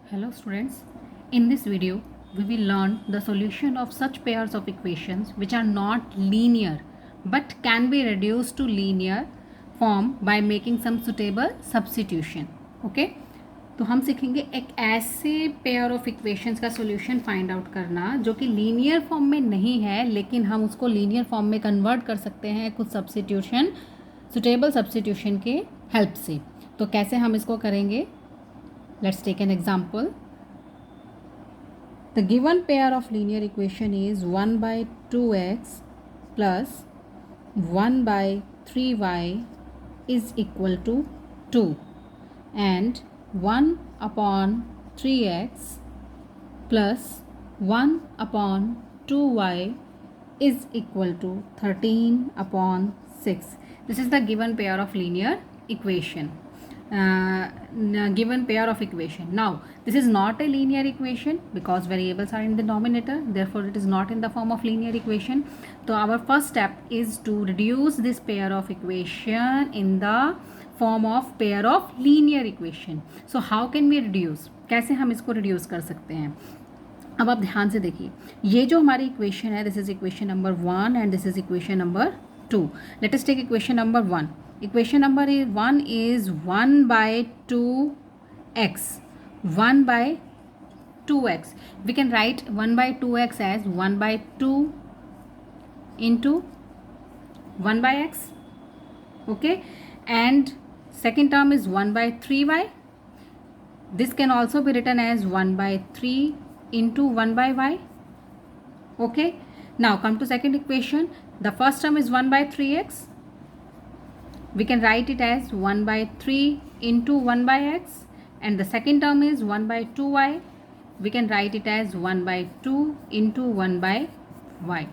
Hello students, in this video we will learn the solution of such pairs of equations which are not linear but can be reduced to linear form by making some suitable substitution. Okay, तो हम सीखेंगे एक ऐसे pair of equations का solution find out करना जो कि linear form में नहीं है लेकिन हम उसको लीनियर फॉर्म में कन्वर्ट कर सकते हैं कुछ सब्स्टिट्यूशन सुटेबल सब्स्टिट्यूशन के हेल्प से. तो कैसे हम इसको करेंगे? Let's take an example. The given pair of linear equation is 1 by 2x plus 1 by 3y is equal to 2 and 1 upon 3x plus 1 upon 2y is equal to 13 upon 6. This is the given pair of linear equation. Given pair of equation. Now this is not a linear equation because variables are in the denominator, therefore it is not in the form of linear equation. So our first step is to reduce this pair of equation in the form of pair of linear equation. So how can we reduce? कैसे हम इसको reduce कर सकते हैं? अब आप ध्यान से देखिए, ये जो हमारी इक्वेशन है, this is equation number 1 and this is equation number 2. Let us take equation number 1. Equation number 1 is 1 by 2x. 1 by 2x. We can write 1 by 2x as 1 by 2 into 1 by x. Okay. And second term is 1 by 3y. This can also be written as 1 by 3 into 1 by y. Okay. Now come to second equation. The first term is 1 by 3x. We can write it as 1 by 3 into 1 by x and the second term is 1 by 2y. We can write it as 1 by 2 into 1 by y.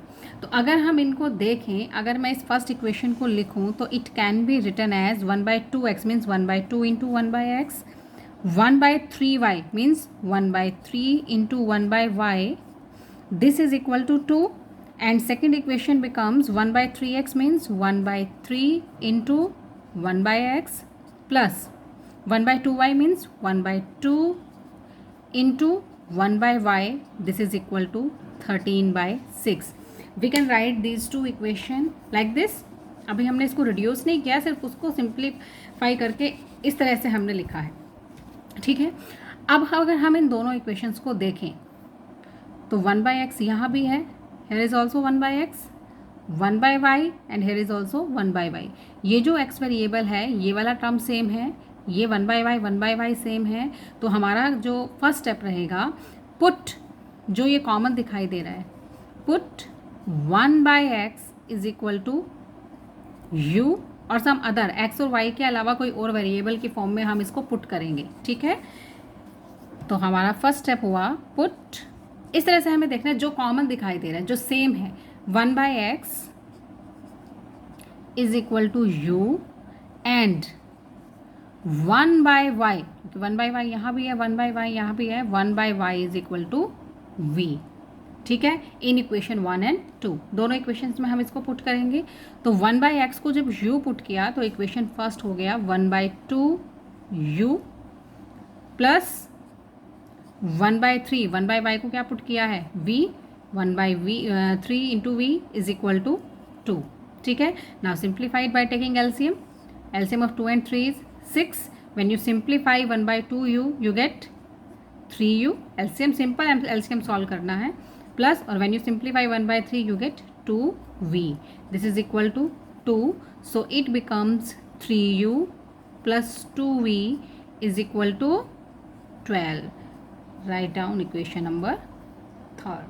तो अगर हम इनको देखें, अगर मैं इस first equation को लिखूं तो it can be written as 1 by 2x means 1 by 2 into 1 by x. 1 by 3y means 1 by 3 into 1 by y. This is equal to 2. And second equation becomes 1 by 3x means 1 by 3 into 1 by x plus 1 by 2y means 1 by 2 into 1 by y. This is equal to 13 by 6. We can write these two equation like this. अभी हमने इसको reduce नहीं किया, सिर्फ उसको simplify करके इस तरह से हमने लिखा है. ठीक है. अब अगर हम इन दोनों इक्वेशंस को देखें तो 1 by x यहाँ भी है, here is also 1 by x, 1 by y and here is also 1 by y. ये जो x वेरिएबल है ये वाला टर्म सेम है, ये 1 by y 1 by y same है. तो हमारा जो फर्स्ट स्टेप रहेगा, पुट जो ये कॉमन दिखाई दे रहा है, put 1 by x is equal to u और सम अदर x और y के अलावा कोई और वेरिएबल की फॉर्म में हम इसको पुट करेंगे. ठीक है. तो हमारा फर्स्ट स्टेप हुआ पुट. इस तरह से हमें देखना है जो कॉमन दिखाई दे रहा है, जो सेम है, 1 by x is equal to u and 1 by y. 1 by y यहाँ भी है, 1 by y यहाँ भी है, 1 by y is equal to v. ठीक है. इन इक्वेशन 1 एंड 2 दोनों इक्वेशंस में हम इसको पुट करेंगे. तो 1 by x को जब u पुट किया तो इक्वेशन फर्स्ट हो गया 1 by 2 u plus 1 by 3. 1 by y को क्या पुट किया है, v. 1 by 3 into v is equal to 2. ठीक है. Now simplified by taking LCM. LCM of 2 and 3 is 6. When you simplify 1 by 2u, you get 3u. LCM simple and LCM solve करना है. Plus और when you simplify 1 by 3, you get 2v. This is equal to 2. So it becomes 3u plus 2v is equal to 12. Write down equation number 3.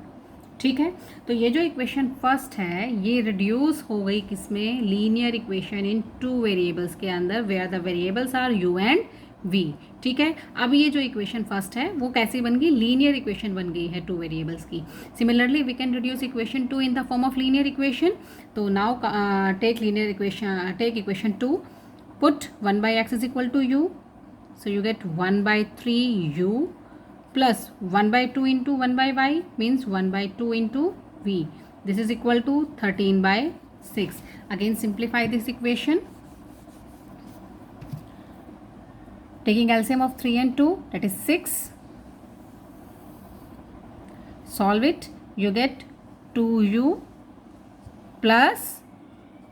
ठीक है. तो ये जो equation first है ये रिड्यूस हो गई किसमें, linear equation in two variables के अंदर, where the variables are u and v. ठीक है. अब ये जो इक्वेशन फर्स्ट है वो कैसी बन गई, लीनियर इक्वेशन बन गई है टू वेरिएबल्स की. Similarly we can reduce equation 2 in the form of linear equation. तो now take linear equation, take equation 2, put 1 by x is equal to u. So you get 1 by 3 u plus 1 by 2 into 1 by y means 1 by 2 into v. This is equal to 13 by 6. Again simplify this equation. Taking LCM of 3 and 2, that is 6. solve it, you get 2u plus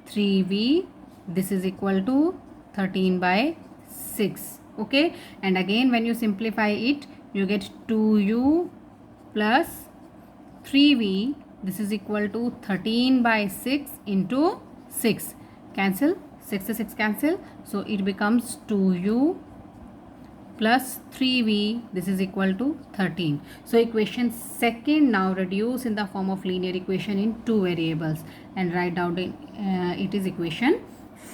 3v, this is equal to 13 by 6. Okay, and again when you simplify it, you get 2u plus 3v, this is equal to 13 by 6 into 6. Cancel, 6 to 6 cancel, so it becomes 2u plus 3v, this is equal to 13. So equation second now reduce in the form of linear equation in two variables and write down it is equation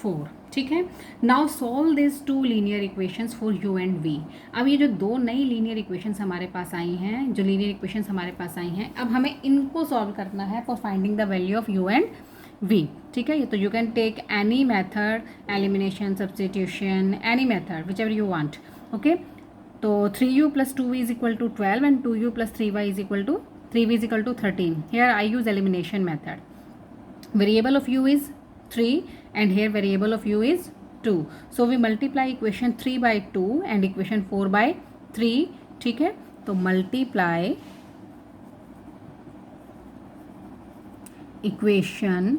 4. ठीक है, now solve this two linear equations for u and v. अब ये जो दो नई linear equations हमारे पास आई हैं, जो लीनियर इक्वेशंस हमारे पास आई हैं, अब हमें इनको सॉल्व करना है for finding the value of u and v. ठीक है, तो you can take any method, elimination, substitution, any method whichever you want. Okay, तो 3u plus 2v is equal to 12 and 2u plus 3v is equal to 3v is equal to 13. Here I use elimination method. Variable of u is 3 and here variable of u is 2. So we multiply equation 3 by 2 and equation 4 by 3. ठीक है, तो multiply equation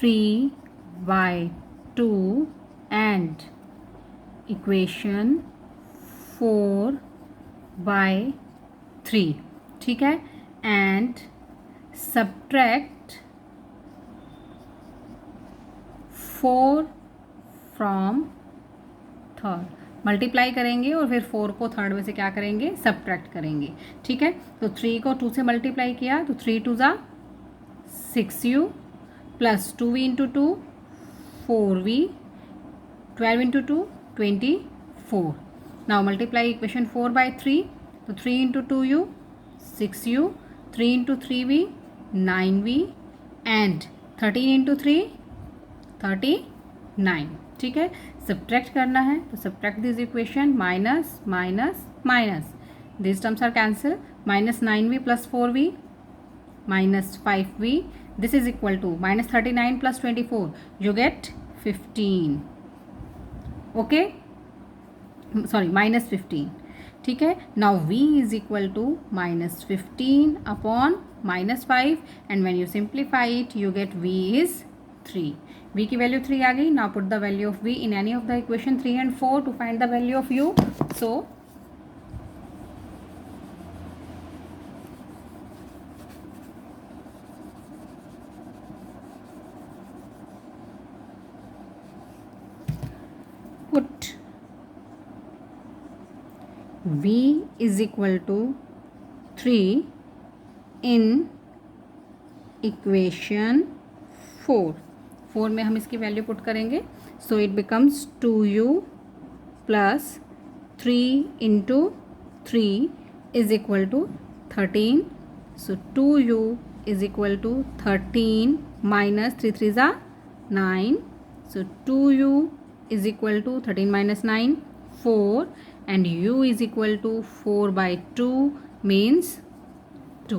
3 by 2 and equation 4 by 3. ठीक है, and subtract 4 from third. Multiply करेंगे और फिर 4 को third में से क्या करेंगे, सब्ट्रैक्ट करेंगे. ठीक है, तो 3 को 2 से मल्टीप्लाई किया तो 3 2 ज़ा 6u plus 2v into 2 4v, 12 into 2 24. Now multiply equation 4 by 3, तो 3 into 2u 6u, 3 into 3v 9v and 13 into 3 39. ठीक है, सब्ट्रैक्ट करना है तो subtract this equation, minus minus minus, this terms are cancel, minus 9v plus 4v minus 5v, this is equal to minus 39 plus 24, you get 15. Okay, sorry minus 15. ठीक है, now v is equal to minus 15 upon minus 5 and when you simplify it you get v is 3. v की वैल्यू 3 आ गई. Now put the value of v in any of the equation 3 and 4 to find the value of u. So put v is equal to 3 in equation 4. 4 में हम इसकी value put करेंगे, so it becomes 2u plus 3 into 3 is equal to 13. So 2u is equal to 13 minus 3 3 ज़ा 9. सो 2u is equal to 13 minus 9 4 and u is equal to 4 by 2 means 2.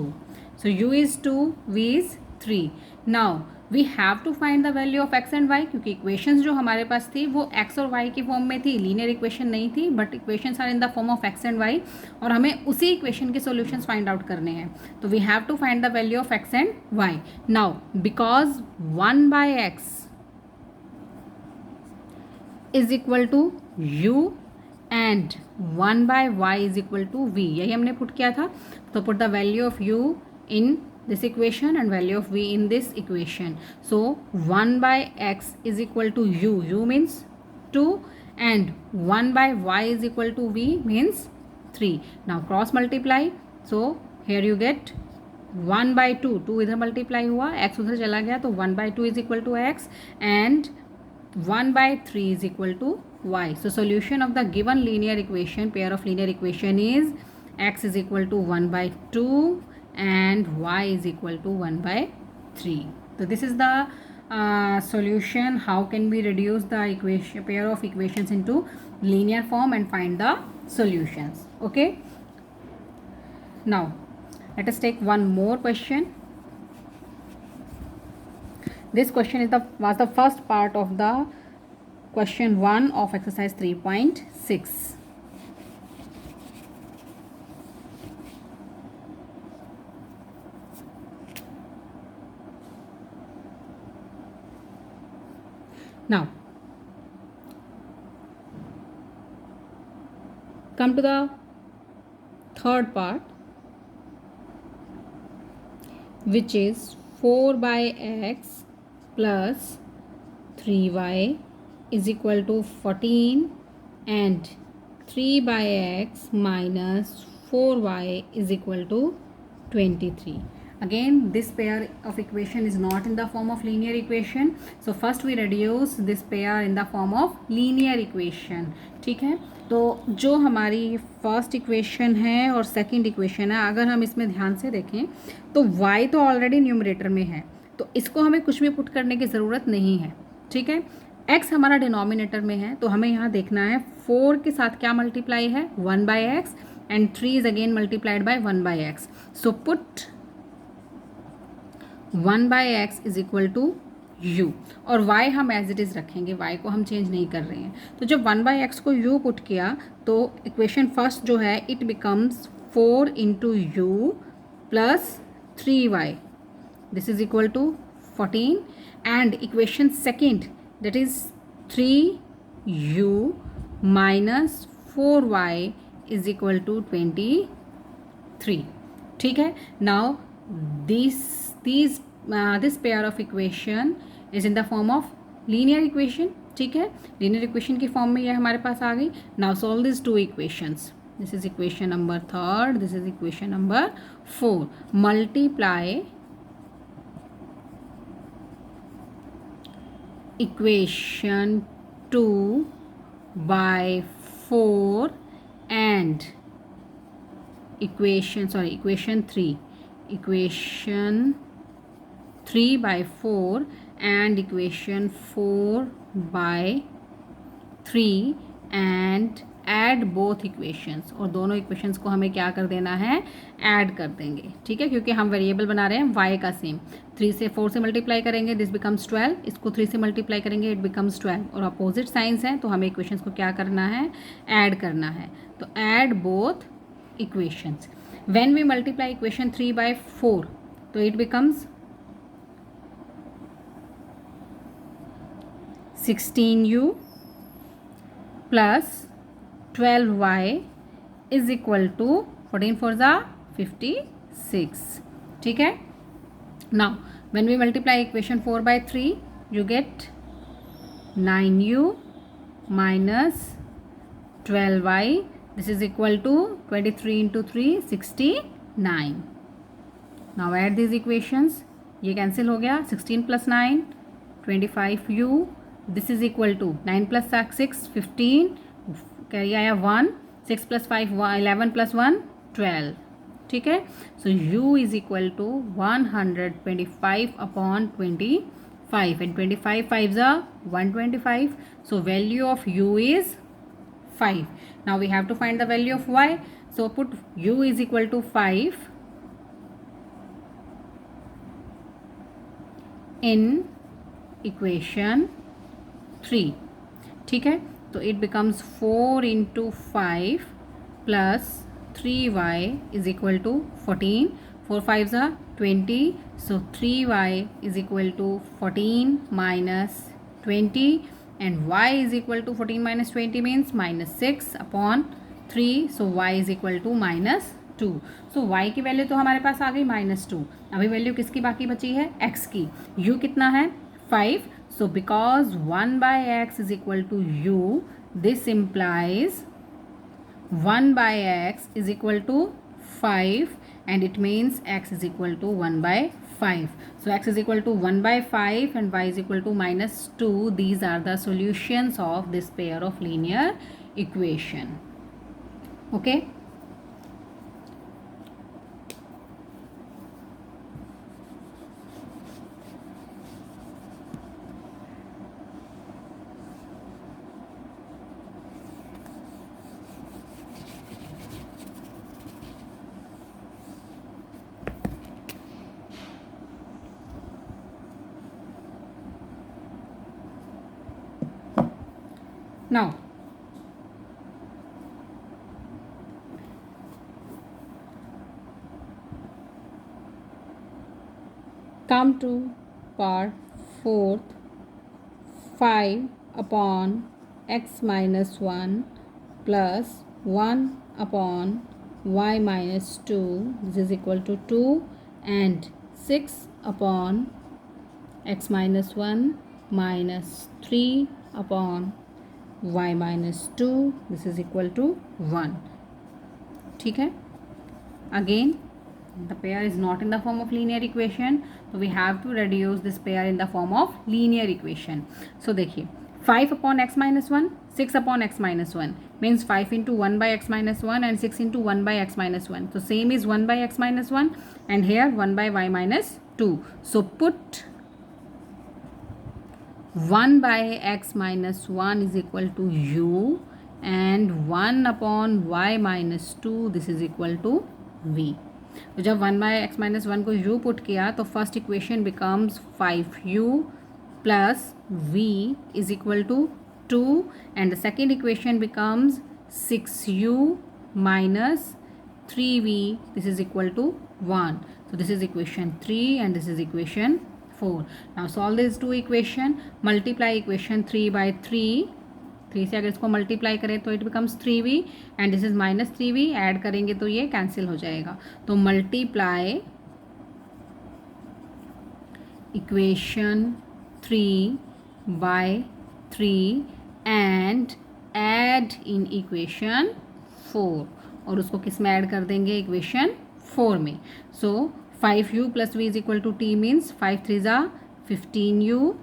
So u is 2, v is 3. Now we have to find the value of x and y क्योंकि equations जो हमारे पास थी वो x और y की form में थी, linear equation नहीं थी, but equations are in the form of x and y और हमें उसी इक्वेशन के सॉल्यूशंस फाइंड आउट करने हैं. तो we have to find the value of x and y. Now because 1 by x is equal to u and 1 by y is equal to v, यही हमने put किया था. तो put the value of u in this equation and value of v in this equation. So 1 by x is equal to u means 2 and 1 by y is equal to v means 3. Now cross multiply, so here you get 1 by 2, 2 इधर multiply हुआ, x उधर चला गया, तो 1 by 2 is equal to x and 1 by 3 is equal to y. So solution of the given linear equation, pair of linear equation is x is equal to 1 by 2 and y is equal to 1 by 3. So this is the solution. How can we reduce the equation, pair of equations into linear form and find the solutions. Okay, now let us take one more question. This question is was the first part of the question 1 of exercise 3.6. Now, come to the third part, which is 4 by x plus 3y is equal to 14 and 3 by x minus 4y is equal to 23. Again, this pair of equation is not in the form of linear equation. So first we reduce this pair in the form of linear equation. ठीक है, तो जो हमारी first equation है और second equation है, अगर हम इसमें ध्यान से देखें तो y तो ऑलरेडी न्यूमरेटर में है, तो इसको हमें कुछ भी पुट करने की ज़रूरत नहीं है. ठीक है, x हमारा डिनोमिनेटर में है, तो हमें यहाँ देखना है 4 के साथ क्या मल्टीप्लाई है, 1 by x, and 3 is again multiplied by 1 by x. So put 1 by x is equal to u, और y हम एज इट इज़ रखेंगे, y को हम चेंज नहीं कर रहे हैं. तो जब 1 बाई एक्स को u पुट किया तो इक्वेशन फर्स्ट जो है it becomes 4 into you plus 3y, this is equal to 14, and equation second that is 3u minus 4y is equal to 23. ठीक है, now this pair of equation is in the form of linear equation. ठीक है, linear equation की form में ये हमारे पास आ गई. now solve these two equations. this is equation number 3, this is equation number 4. multiply equation 2 by 4 and equation 3 by 4 and equation 4 by 3 and add both equations, और दोनों इक्वेशंस को हमें क्या कर देना है, ऐड कर देंगे. ठीक है, क्योंकि हम वेरिएबल बना रहे हैं y का सेम. 3 से 4 से मल्टीप्लाई करेंगे, दिस बिकम्स 12, इसको 3 से मल्टीप्लाई करेंगे, इट बिकम्स 12, और अपोजिट साइंस हैं तो हमें इक्वेशंस को क्या करना है, ऐड करना है. तो add both equations. When we multiply equation 3 by 4 तो it becomes 16u plus 12y is equal to 14 4 जा 56. ठीक है, now when we multiply equation 4 by 3 you get 9u minus 12y, this is equal to 23 into 3 69. now add these equations, ये cancel हो गया, 16 plus 9 25u, this is equal to 9 plus 6 15, carry आया 1, 6 plus 5 11 plus 1 12. ठीक है, so u is equal to 125 upon 25, and 25 5 ज़ा 125, so value of u is 5. Now we have to find the value of y, so put u is equal to 5 in equation 3. ठीक है, तो it becomes 4 into 5 plus 3y is equal to 14, 4 5 ज़ा 20, so 3y is equal to 14 minus 20, and y is equal to 14 minus 20 means minus 6 upon 3, so y is equal to minus 2. So y की वैल्यू तो हमारे पास आ गई -2. अभी value किसकी बाकी बची है, x की. u कितना है, 5. So because 1 by x is equal to u, this implies 1 by x is equal to 5, and it means x is equal to 1 by 5. So x is equal to 1 by 5 and y is equal to -2. These are the solutions of this pair of linear equation. Okay. Now come to part 4th, 5 upon x minus 1 plus 1 upon y minus 2, this is equal to 2, and 6 upon x minus 1 minus 3 upon y minus 2, this is equal to 1. ठीक है. Again, the pair is not in the form of linear equation, so we have to reduce this pair in the form of linear equation. So देखिए, 5 upon x minus 1, 6 upon x minus 1 means 5 into 1 by x minus 1 and 6 into 1 by x minus 1. So same is 1 by x minus 1 and here 1 by y minus 2. So put 1 by x minus 1 is equal to u and 1 upon y minus 2, this is equal to v. तो जब 1 bye x minus 1 को u put किया तो first equation becomes 5u plus v is equal to 2 and the second equation becomes 6u minus 3v, this is equal to 1. So this is equation 3 and this is equation 4. Now solve these two equation, multiply equation 3 by 3 से अगर इसको multiply करें तो it becomes 3v and this is minus 3v, add करेंगे तो ये cancel हो जाएगा. तो multiply equation 3 by 3 and add in equation 4 और उसको किस में ऐड कर देंगे, इक्वेशन 4 में. So 5u plus v is equal to t means 5 3 जा 15u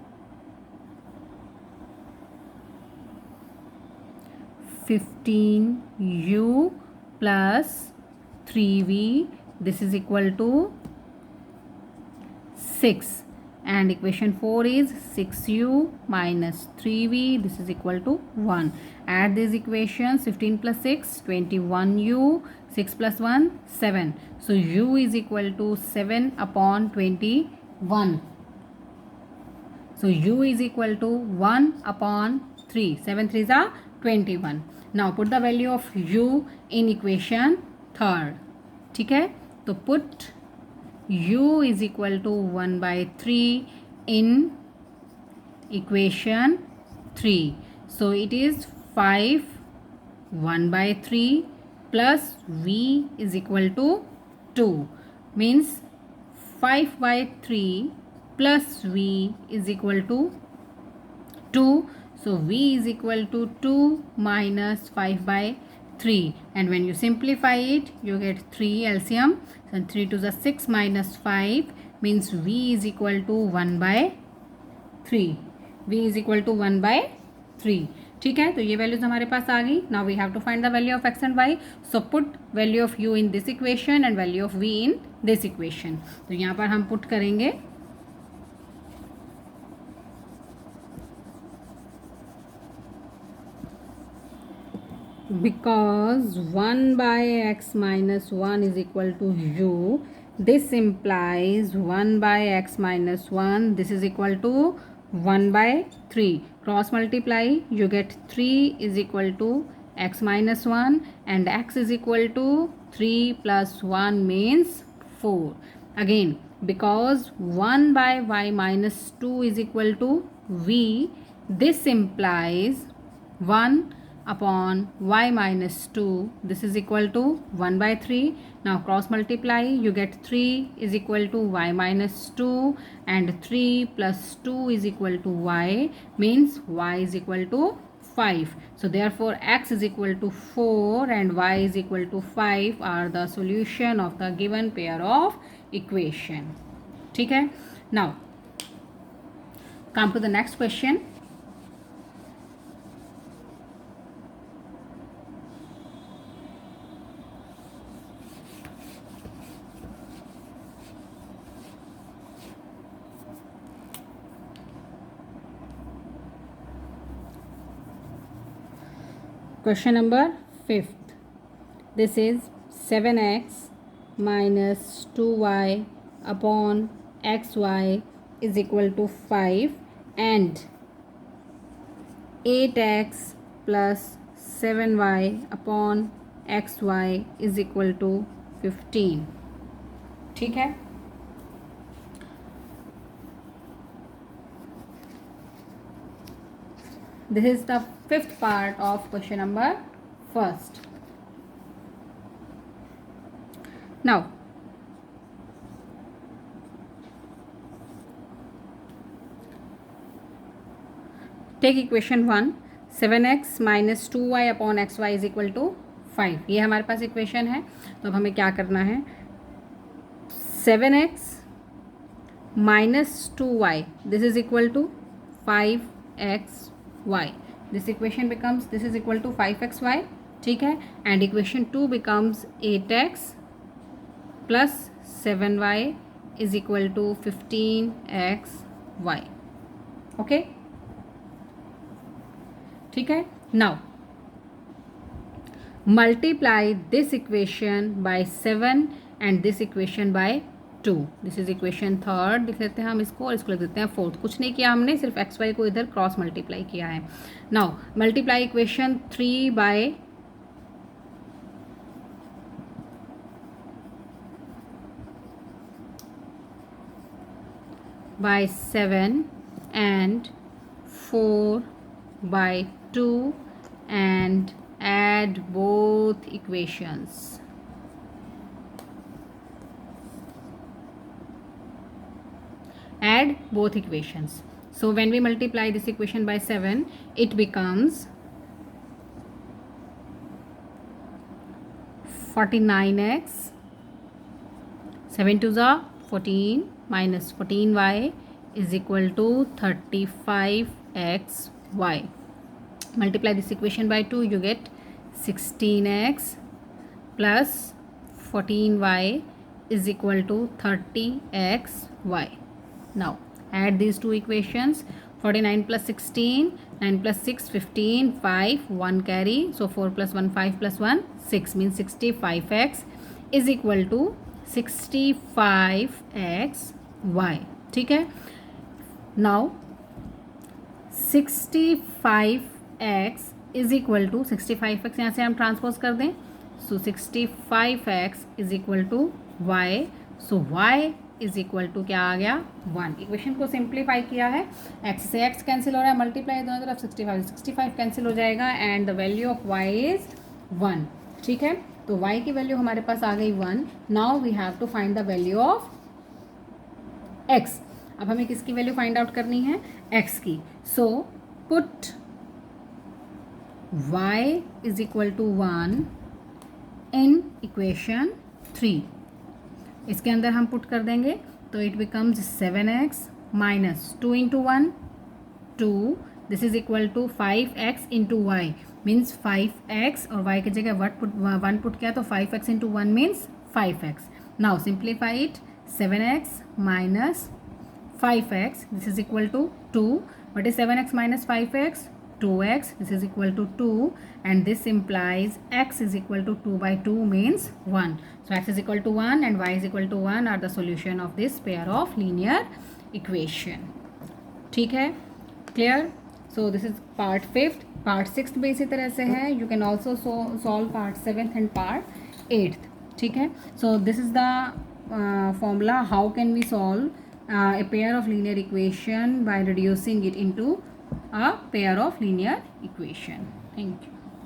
15u plus 3v, this is equal to 6 and equation 4 is 6u minus 3v, this is equal to 1. Add these equations, 15 plus 6 21u, 6 plus 1 7. So u is equal to 7 upon 21. So u is equal to 1 upon 3. 7 3s are 21. Now put the value of u in equation 3rd. ठीक है, तो put u is equal to 1 by 3 in equation 3. So it is 5 1 by 3 plus v is equal to 2 means 5 by 3 plus v is equal to 2. So v is equal to 2 minus 5 by 3 and when you simplify it you get 3 LCM, and 3 to the 6 minus 5 means v is equal to 1 by 3. v is equal to 1 by 3. ठीक है, तो ये values हमारे पास आ गई. Now we have to find the value of x and y. So put value of u in this equation and value of v in this equation. तो यहाँ पर हम पुट करेंगे because 1 by x minus 1 is equal to u, this implies 1 by x minus 1, this is equal to 1 by 3. Cross multiply, you get 3 is equal to x minus 1 and x is equal to 3 plus 1 means 4. Again, because 1 by y minus 2 is equal to v, this implies 1 upon y minus 2, this is equal to 1 by 3. Now cross multiply, you get 3 is equal to y minus 2 and 3 plus 2 is equal to y means y is equal to 5. So therefore x is equal to 4 and y is equal to 5 are the solution of the given pair of equation. ठीक है, now come to the next question. Question number 5th. This is 7x minus 2y upon xy is equal to 5 and 8x plus 7y upon xy is equal to 15. ठीक है, This is the fifth part of question number first. Now, take equation 1, 7x minus 2y upon xy is equal to 5. ये हमारे पास equation है. तो अब हमें क्या करना है, 7x minus 2y, this is equal to 5xy. This equation becomes, this is equal to 5xy, ठीक है. And equation 2 becomes 8x plus 7y is equal to 15xy. Okay, ठीक है. Now multiply this equation by 7 and this equation by 2. This is equation third लिख लेते हैं हम इसको, और इसको लिख देते हैं फोर्थ. कुछ नहीं किया हमने, सिर्फ एक्स वाई को इधर क्रॉस मल्टीप्लाई किया है. Now multiply equation 3 by 7 and 4 by 2 and add both equations. Add both equations. So when we multiply this equation by 7, it becomes 49x, 7 to the 14 minus 14y is equal to 35xy. Multiply this equation by 2, you get 16x plus 14y is equal to 30xy. Now add these two equations. 49 plus 16, 9 plus 6, 15, 5, 1 carry. So 4 plus 1, 5 plus 1, 6 means 65x is equal to 65xy. ठीक है. Now 65x is equal to 65x यहाँ से हम transpose कर दें. So 65x is equal to y. So y is equal to क्या आ गया 1. इक्वेशन को सिंप्लीफाई किया है, x से x कैंसिल हो रहा है, मल्टीप्लाई दोनों तरफ 65 कैंसिल हो जाएगा and the value of y is 1. ठीक है, तो y की वैल्यू हमारे पास आ गई 1. Now we have to find the value of x. अब हमें किसकी वैल्यू फाइंड आउट करनी है, x की. So put y is equal to 1 in equation 3. इसके अंदर हम पुट कर देंगे तो it becomes 7x minus 2 into 1 2. This is equal to 5x into y means 5x और y की जगह 1 पुट किया तो 5x into 1 means 5x. Now simplify it. 7x minus 5x this is equal to 2. What is 7x minus 5x? 2x. This is equal to 2 and this implies x is equal to 2 by 2 means 1. So x is equal to 1 and y is equal to 1 are the solution of this pair of linear equation. ठीक है, clear? So this is part 5th. Part 6th भी इसी तरह से है. You can also solve part 7th and part 8th. ठीक है, so this is the formula how can we solve a pair of linear equation by reducing it into a pair of linear equation. Thank you.